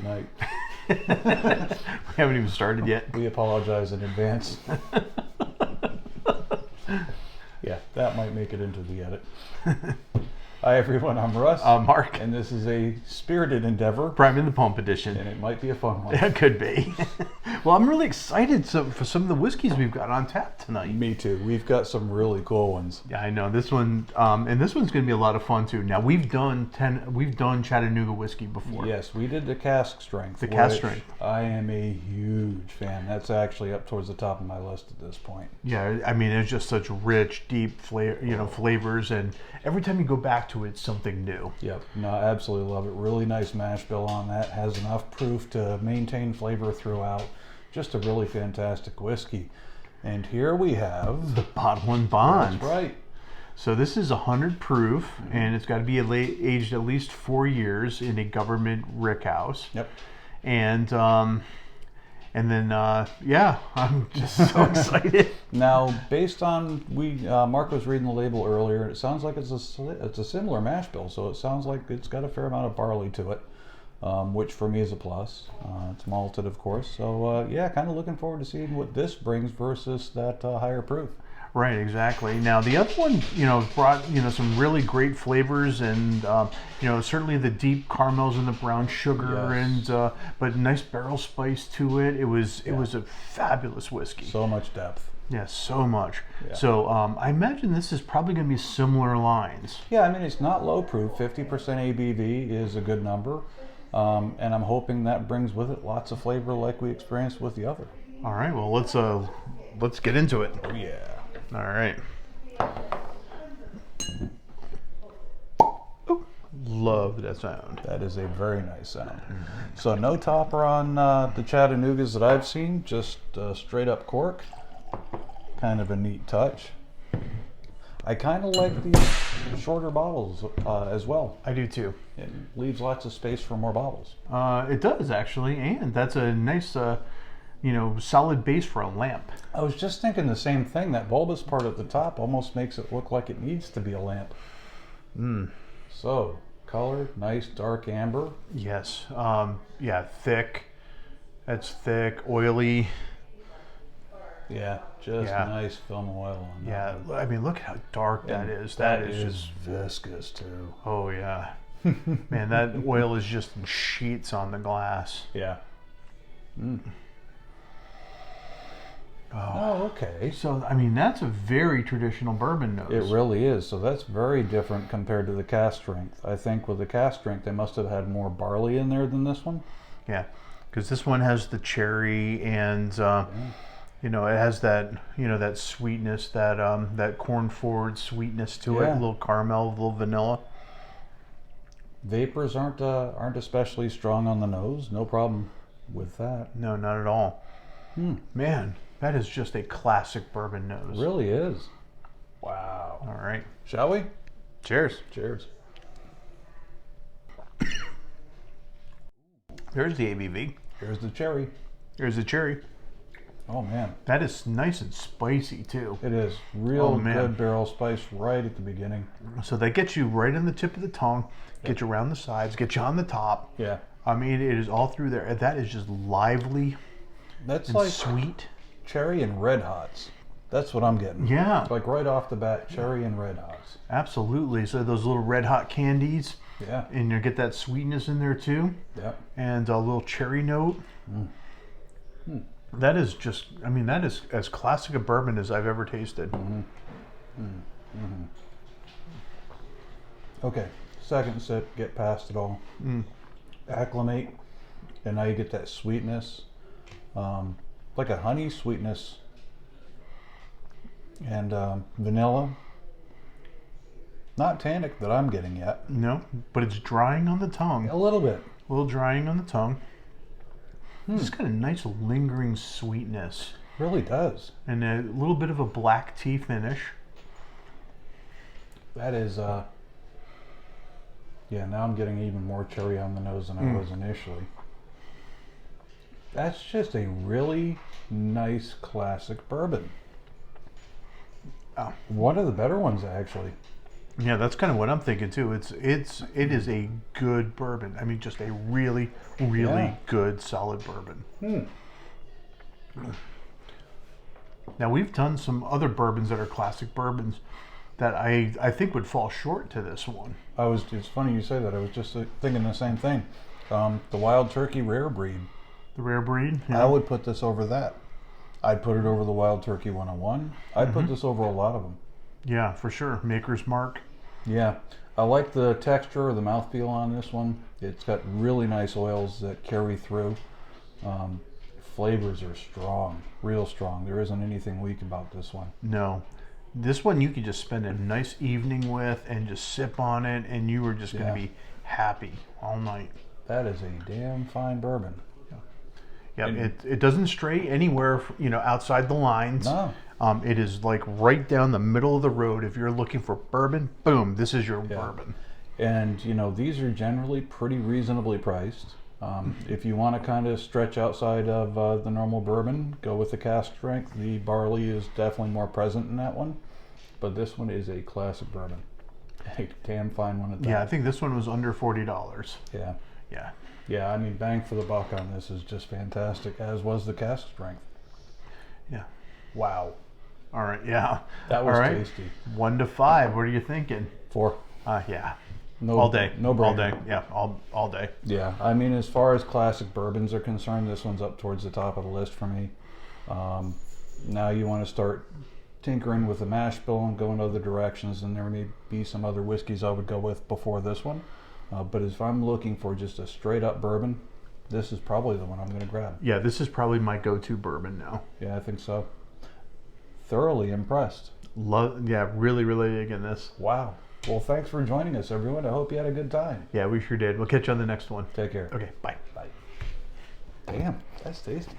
night. We haven't even started yet. We apologize in advance. Yeah, that might make it into the edit. Hi everyone, I'm Russ. Mark. And this is a spirited endeavor. Prime in the Pump edition. And it might be a fun one. It could be. Well, I'm really excited for some of the whiskeys we've got on tap tonight. Me too. We've got some really cool ones. Yeah, I know this one, and this one's going to be a lot of fun too. Now we've done Chattanooga whiskey before. Yes, we did the cask strength. The cask strength. I am a huge fan. That's actually up towards the top of my list at this point. Yeah, I mean it's just such rich, deep flavors, and every time you go back to it, it's something new. Yep, no, I absolutely love it. Really nice mash bill on that. Has enough proof to maintain flavor throughout. Just a really fantastic whiskey. And here we have the Bottle and Bond. That's right. So this is 100 proof, and it's got to be aged at least 4 years in a government rickhouse. Yep. And then yeah, I'm just so excited. Now, based on Mark was reading the label earlier, and it sounds like it's a similar mash bill. So it sounds like it's got a fair amount of barley to it. Which for me is a plus. It's malted, of course. So yeah, kind of looking forward to seeing what this brings versus that higher proof. Right, exactly. Now the other one, brought some really great flavors, and certainly the deep caramels and the brown sugar, yes. and but nice barrel spice to it. It was a fabulous whiskey. So much depth. Yeah, so much. Yeah. So I imagine this is probably going to be similar lines. Yeah, I mean it's not low proof. 50% ABV is a good number. And I'm hoping that brings with it lots of flavor like we experienced with the other. All right, well let's get into it. Oh yeah. All right. Ooh, love that sound. That is a very nice sound. So no topper on the Chattanoogas that I've seen, just straight up cork. Kind of a neat touch. I kind of like these shorter bottles as well. I do too. It leaves lots of space for more bottles. It does actually, and that's a nice, solid base for a lamp. I was just thinking the same thing. That bulbous part at the top almost makes it look like it needs to be a lamp. So, color, nice dark amber. Yes. Yeah, thick. That's thick, oily. Yeah, just nice film oil on that. Yeah, I mean, look how dark that is. That is just viscous too. Oh yeah. Man, that oil is just in sheets on the glass. Yeah. Oh, okay. So, I mean, that's a very traditional bourbon nose. It really is. So that's very different compared to the cask strength. I think with the cask strength, they must have had more barley in there than this one. Yeah, because this one has the cherry and, it has that, that sweetness, that corn forward sweetness to it, a little caramel, a little vanilla. Vapors aren't especially strong on the nose. No problem with that. No, not at all. Man, that is just a classic bourbon nose. It really is. Wow. All right. Shall we? Cheers. Cheers. There's the ABV. Here's the cherry. Here's the cherry. Oh man. That is nice and spicy too. It is. Real good barrel spice right at the beginning. So that gets you right on the tip of the tongue, get you around the sides, get you on the top. Yeah. I mean, it is all through there. That is just lively. That's and like sweet. Cherry and red hots. That's what I'm getting. Yeah. Like right off the bat, cherry and red hots. Absolutely. So those little red hot candies. Yeah. And you get that sweetness in there too. Yeah. And a little cherry note. That is just, I mean, that is as classic a bourbon as I've ever tasted. Okay, second sip, get past it all. Acclimate, and now you get that sweetness, like a honey sweetness, and vanilla. Not tannic that I'm getting yet. No, but it's drying on the tongue. A little bit. A little drying on the tongue. It's got a nice lingering sweetness. Really does. And a little bit of a black tea finish. That is, yeah, now I'm getting even more cherry on the nose than I was initially. That's just a really nice classic bourbon. One of the better ones, actually. Yeah, that's kind of what I'm thinking too. It is a good bourbon. I mean, just a really, really Yeah. good, solid bourbon. Now we've done some other bourbons that are classic bourbons that I think would fall short to this one. It's funny you say that. I was just thinking the same thing. The Wild Turkey Rare Breed. The rare breed. I would put this over that. I'd put it over the Wild Turkey 101. I'd put this over a lot of them. Yeah, for sure. Maker's Mark. Yeah, I like the texture or the mouthfeel on this one. It's got really nice oils that carry through. Flavors are strong, real strong. There isn't anything weak about this one. No. This one you could just spend a nice evening with and just sip on it, and you were just going to be happy all night. That is a damn fine bourbon. Yeah, it doesn't stray anywhere, outside the lines. No. It is like right down the middle of the road. If you're looking for bourbon, boom, this is your bourbon. And these are generally pretty reasonably priced. If you want to kind of stretch outside of the normal bourbon, go with the cask strength. The barley is definitely more present in that one, but this one is a classic bourbon. A damn fine one at that. Yeah, I think this one was under $40. Yeah. Yeah. Yeah, I mean, bang for the buck on this is just fantastic, as was the cask strength. Yeah. Wow. All right, yeah. That was all right. tasty. 1 to 5, what are you thinking? 4. Yeah. No, All day. No all brainer. day. Yeah, all day. Yeah, I mean, as far as classic bourbons are concerned, this one's up towards the top of the list for me. Now you want to start tinkering with the mash bill and go in other directions, and there may be some other whiskeys I would go with before this one. But if I'm looking for just a straight up bourbon, this is probably the one I'm going to grab. Yeah, this is probably my go-to bourbon now. Yeah, I think so. Thoroughly impressed. Really, really digging this. Wow. Well, thanks for joining us, everyone. I hope you had a good time. Yeah, we sure did. We'll catch you on the next one. Take care. Okay, bye. Bye. Damn, that's tasty.